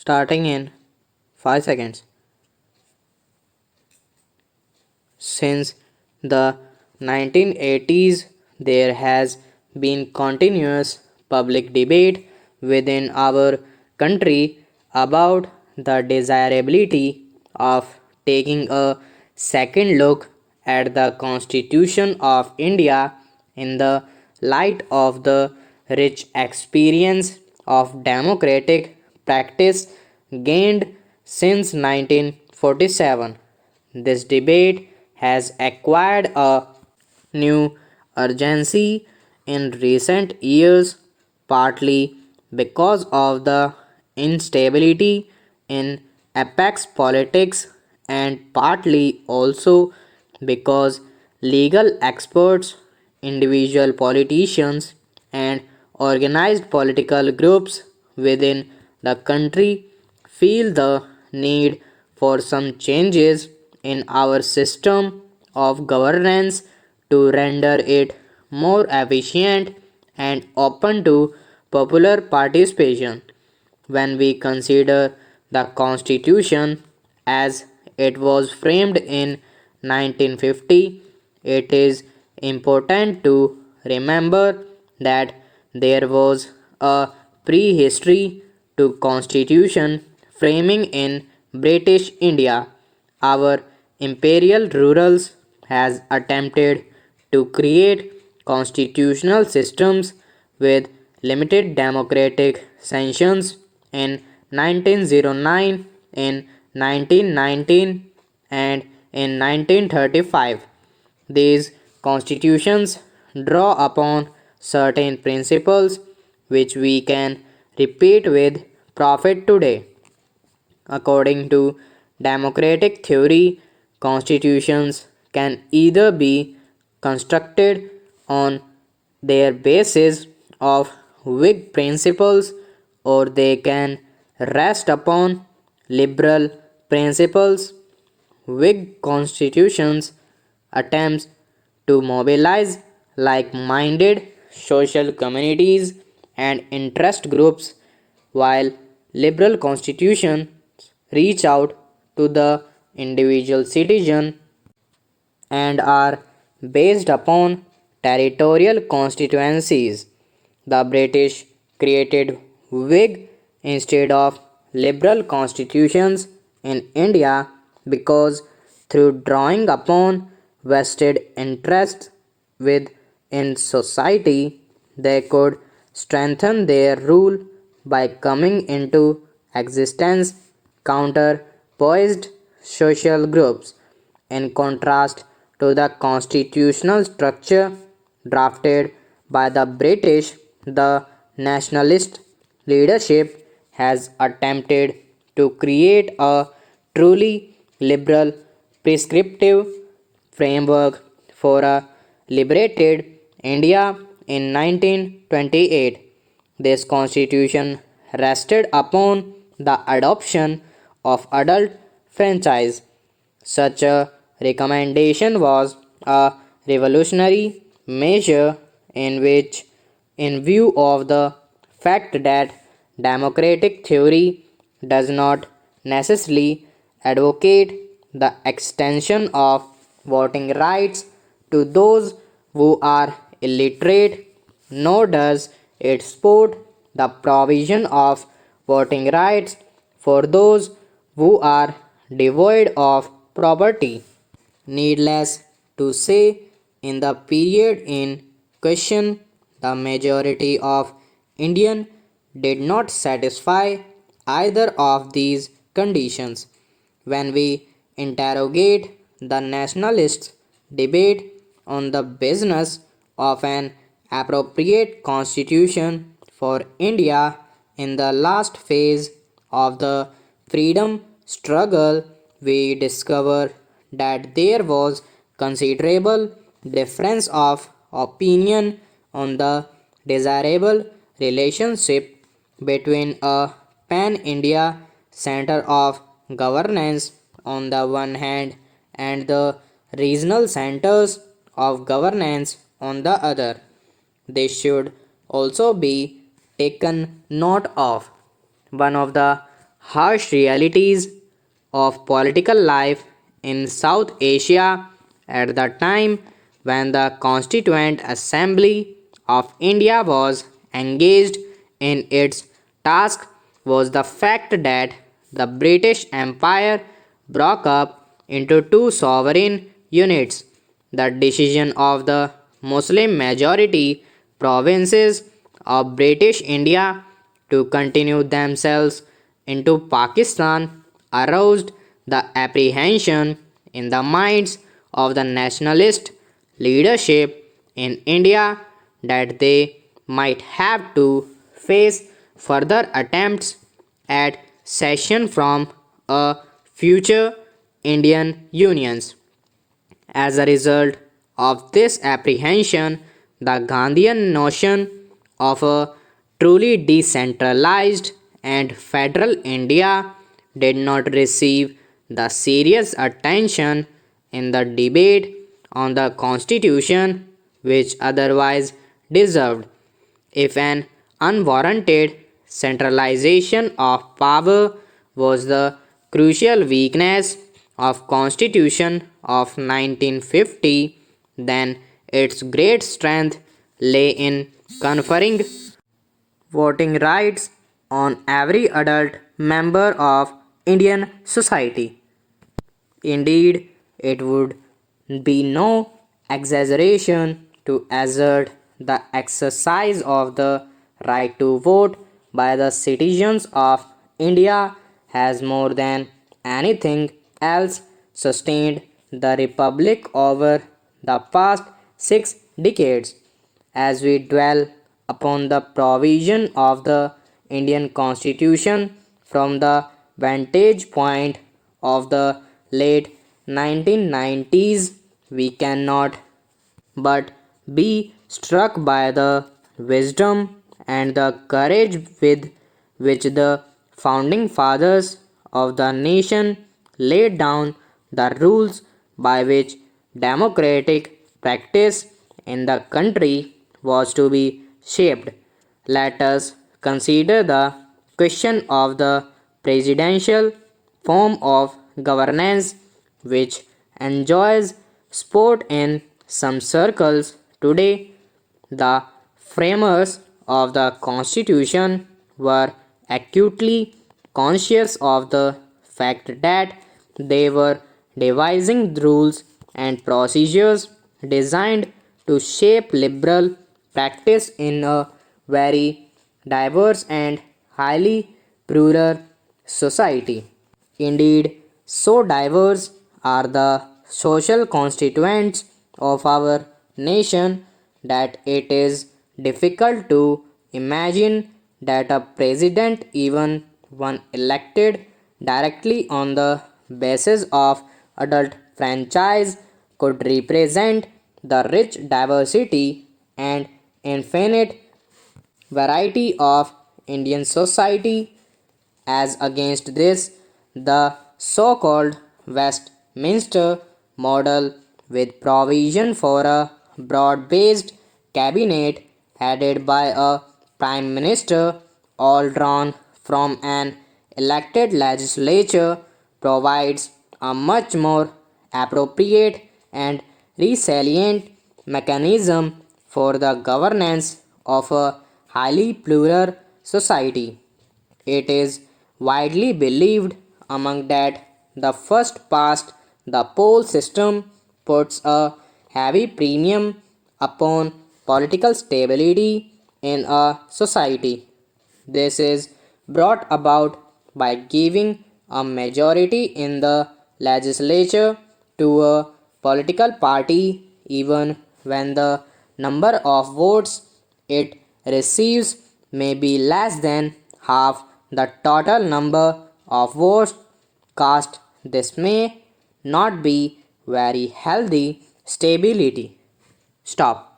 starting in 5 seconds. Since the 1980s, there has been continuous public debate within our country about the desirability of taking a second look at the Constitution of India in the light of the rich experience of democratic practice gained since 1947. This debate has acquired a new urgency in recent years, partly because of the instability in apex politics and partly also because legal experts, individual politicians, and organized political groups within the country feel the need for some changes in our system of governance to render it more efficient and open to popular participation. When we consider the Constitution as it was framed in 1950, it is important to remember that there was a prehistory to Constitution framing in British India. Our imperial rulers has attempted to create constitutional systems with limited democratic sanctions in 1909, in 1919, and in 1935. These constitutions draw upon certain principles which we can repeat with profit today. According to democratic theory, constitutions can either be constructed on their basis of Whig principles or they can rest upon liberal principles. Whig constitutions attempts to mobilize like-minded social communities and interest groups, while liberal constitutions reach out to the individual citizen and are based upon territorial constituencies. The British created Whig instead of liberal constitutions in India because through drawing upon vested interests within society, they could strengthen their rule by coming into existence counterpoised social groups. In contrast to the constitutional structure drafted by the British, the nationalist leadership has attempted to create a truly liberal prescriptive framework for a liberated India in 1928. This constitution rested upon the adoption of adult franchise. Such a recommendation was a revolutionary measure in which, in view of the fact that democratic theory does not necessarily advocate the extension of voting rights to those who are illiterate, nor does it support the provision of voting rights for those who are devoid of property. Needless to say, in the period in question, the majority of Indians did not satisfy either of these conditions. When we interrogate the nationalists' debate on the business of an appropriate constitution for India in the last phase of the freedom struggle, we discover that there was considerable difference of opinion on the desirable relationship between a pan-India center of governance on the one hand and the regional centers of governance on the other. This should also be taken note of. One of the harsh realities of political life in South Asia at the time when the Constituent Assembly of India was engaged in its task was the fact that the British Empire broke up into two sovereign units. The decision of the Muslim majority provinces of British India to continue themselves into Pakistan aroused the apprehension in the minds of the nationalist leadership in India that they might have to face further attempts at cession from a future Indian unions. As a result of this apprehension, the Gandhian notion of a truly decentralized and federal India did not receive the serious attention in the debate on the constitution which otherwise deserved. If an unwarranted centralization of power was the crucial weakness of Constitution of 1950, then its great strength lay in conferring voting rights on every adult member of Indian society. Indeed, it would be no exaggeration to assert the exercise of the right to vote by the citizens of India has more than anything else sustained the republic over the past 6 decades. As we dwell upon the provision of the Indian Constitution from the vantage point of the late 1990s, we cannot but be struck by the wisdom and the courage with which the founding fathers of the nation laid down the rules by which democratic practice in the country was to be shaped. Let us consider the question of the presidential form of governance which enjoys sport in some circles today. The framers of the Constitution were acutely conscious of the fact that they were devising rules and procedures designed to shape liberal practice in a very diverse and highly plural society. Indeed, so diverse are the social constituents of our nation that it is difficult to imagine that a president, even one elected directly on the basis of adult franchise, could represent the rich diversity and infinite variety of Indian society. As against this, the so called Westminster model, with provision for a broad based cabinet headed by a prime minister, all drawn from an elected legislature, provides a much more appropriate and resilient mechanism for the governance of a highly plural society. It is widely believed among that the first past the poll system puts a heavy premium upon political stability in a society. This is brought about by giving a majority in the legislature to a political party even when the number of votes it receives may be less than half the total number of votes cast. This may not be very healthy stability. Stop.